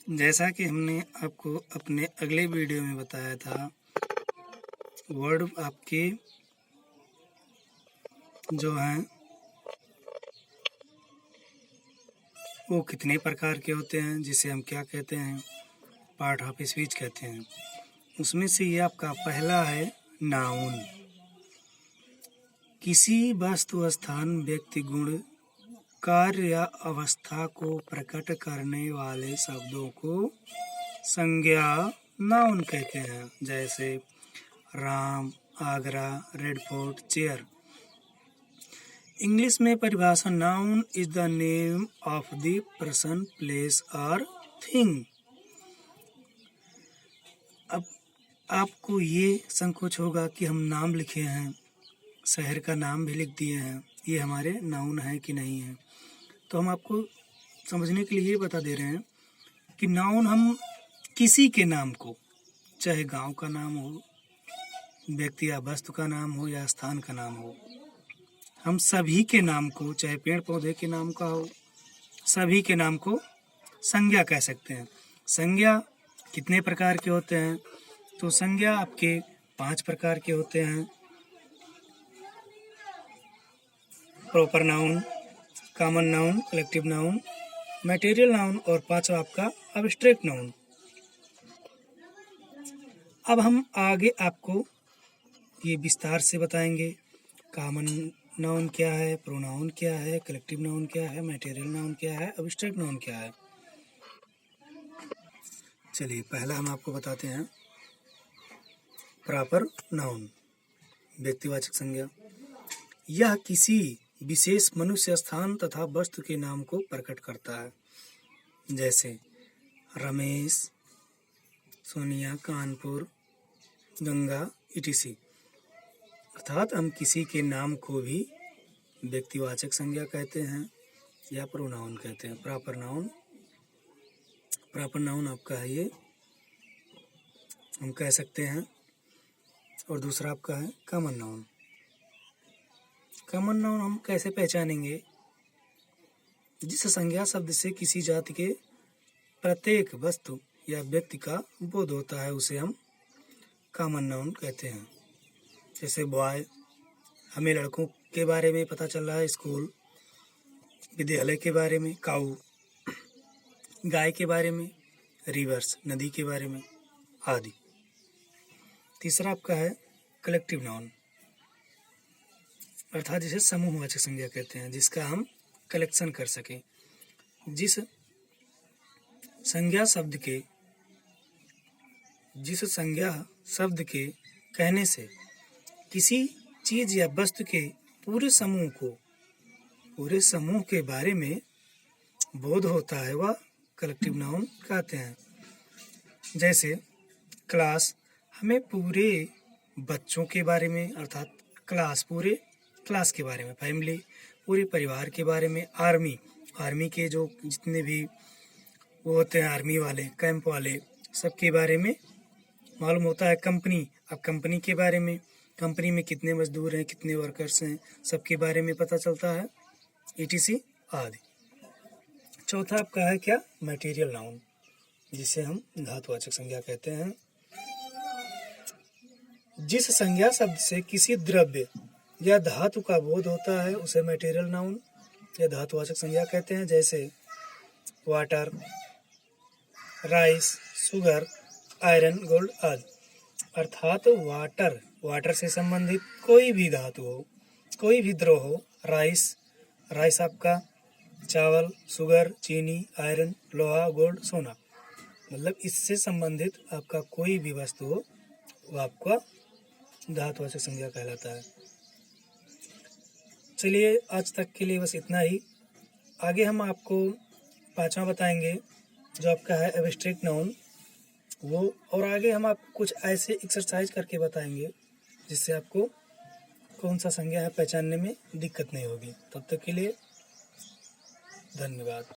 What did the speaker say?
जैसा कि हमने आपको अपने अगले वीडियो में बताया था, वर्ड आपके जो हैं वो कितने प्रकार के होते हैं, जिसे हम क्या कहते हैं, पार्ट ऑफ स्पीच कहते हैं। उसमें से ये आपका पहला है नाउन। किसी वस्तु, स्थान, व्यक्ति, गुण, कार्य या अवस्था को प्रकट करने वाले शब्दों को संज्ञा नाउन कहते हैं। जैसे Ram, Agra, red fort, chair. English में परिभाषा noun is the name of the person, place और थिंग। अब आपको ये संकोच होगा कि हम नाम लिखे हैं, शहर का नाम भी लिख दिए हैं, ये हमारे नाउन है कि नहीं है। तो हम आपको समझने के लिए ये बता दे रहे हैं कि नाउन हम किसी के नाम को, चाहे गांव का नाम हो, व्यक्ति या वस्तु का नाम हो या स्थान का नाम हो, हम सभी के नाम को, चाहे पेड़ पौधे के नाम का हो, सभी के नाम को संज्ञा कह सकते हैं। संज्ञा कितने प्रकार के होते हैं? तो संज्ञा आपके 5 प्रकार के होते हैं। Proper noun, common noun, collective noun, material noun और 5वां आपका अब्स्ट्रैक्ट नाउन। अब हम आगे आपको ये विस्तार से बताएंगे। कॉमन नाउन क्या है, प्रोनाउन क्या है, कलेक्टिव नाउन क्या है, मटेरियल नाउन क्या है, अब्स्ट्रैक्ट नाउन क्या है। चलिए पहला हम आपको बताते हैं प्रॉपर नाउन, व्यक्तिवाचक संज्ञा। यह किसी विशेष मनुष्य, स्थान तथा वस्तु के नाम को प्रकट करता है। जैसे रमेश, सोनिया, कानपुर, गंगा, etc। अर्थात हम किसी के नाम को भी व्यक्तिवाचक संज्ञा कहते हैं या प्रोनाउन कहते हैं। प्रॉपर नाउन आपका है ये, हम कह सकते हैं। और दूसरा आपका है कॉमन नाउन। कॉमन नाउन हम कैसे पहचानेंगे? जिस संज्ञा शब्द से किसी जाति के प्रत्येक वस्तु या व्यक्ति का बोध होता है उसे हम कॉमन नाउन कहते हैं। जैसे बॉय, हमें लड़कों के बारे में पता चल रहा है, स्कूल, विद्यालय के बारे में, काऊ, गाय के बारे में, रिवर्स, नदी के बारे में आदि। तीसरा आपका है कलेक्टिव नाउन, अर्थात जिसे समूहवाचक संज्ञा कहते हैं, जिसका हम कलेक्शन कर सकें। जिस संज्ञा शब्द के कहने से किसी चीज या वस्तु के पूरे समूह के बारे में बोध होता है, वह कलेक्टिव नाउन कहते हैं। जैसे क्लास, हमें पूरे बच्चों के बारे में, अर्थात क्लास, पूरे क्लास के बारे में, फैमिली, पूरे परिवार के बारे में, आर्मी के जो जितने भी वो होते हैं, आर्मी वाले, कैंप वाले, सबके बारे में मालूम होता है। कंपनी, अब कंपनी के बारे में, कंपनी में कितने मजदूर हैं, कितने वर्कर्स हैं, सबके बारे में पता चलता है, etc आदि। चौथा आपका है क्या? मटेरियल नाउन, जिसे हम धातुवाचक संज्ञा कहते हैं। जिस संज्ञा शब्द से किसी द्रव्य या धातु का बोध होता है उसे मटेरियल नाउन या धातुवाचक संज्ञा कहते हैं। जैसे water, rice, sugar, iron, gold आदि। अर्थात वाटर से संबंधित कोई भी धातु हो, कोई भी द्रव हो, राइस आपका चावल, शुगर, चीनी, आयरन, लोहा, गोल्ड, सोना, मतलब इससे संबंधित आपका कोई भी वस्तु हो वो आपका धातुवाचक संज्ञा कहलाता है। चलिए आज तक के लिए बस इतना ही। आगे हम आपको 5वां बताएंगे जो आपका है एब्स्ट्रैक्ट नाउन, वो, और आगे हम आपको कुछ ऐसे एक्सरसाइज करके बताएंगे जिससे आपको कौन सा संज्ञा है पहचानने में दिक्कत नहीं होगी। तब तक के लिए धन्यवाद।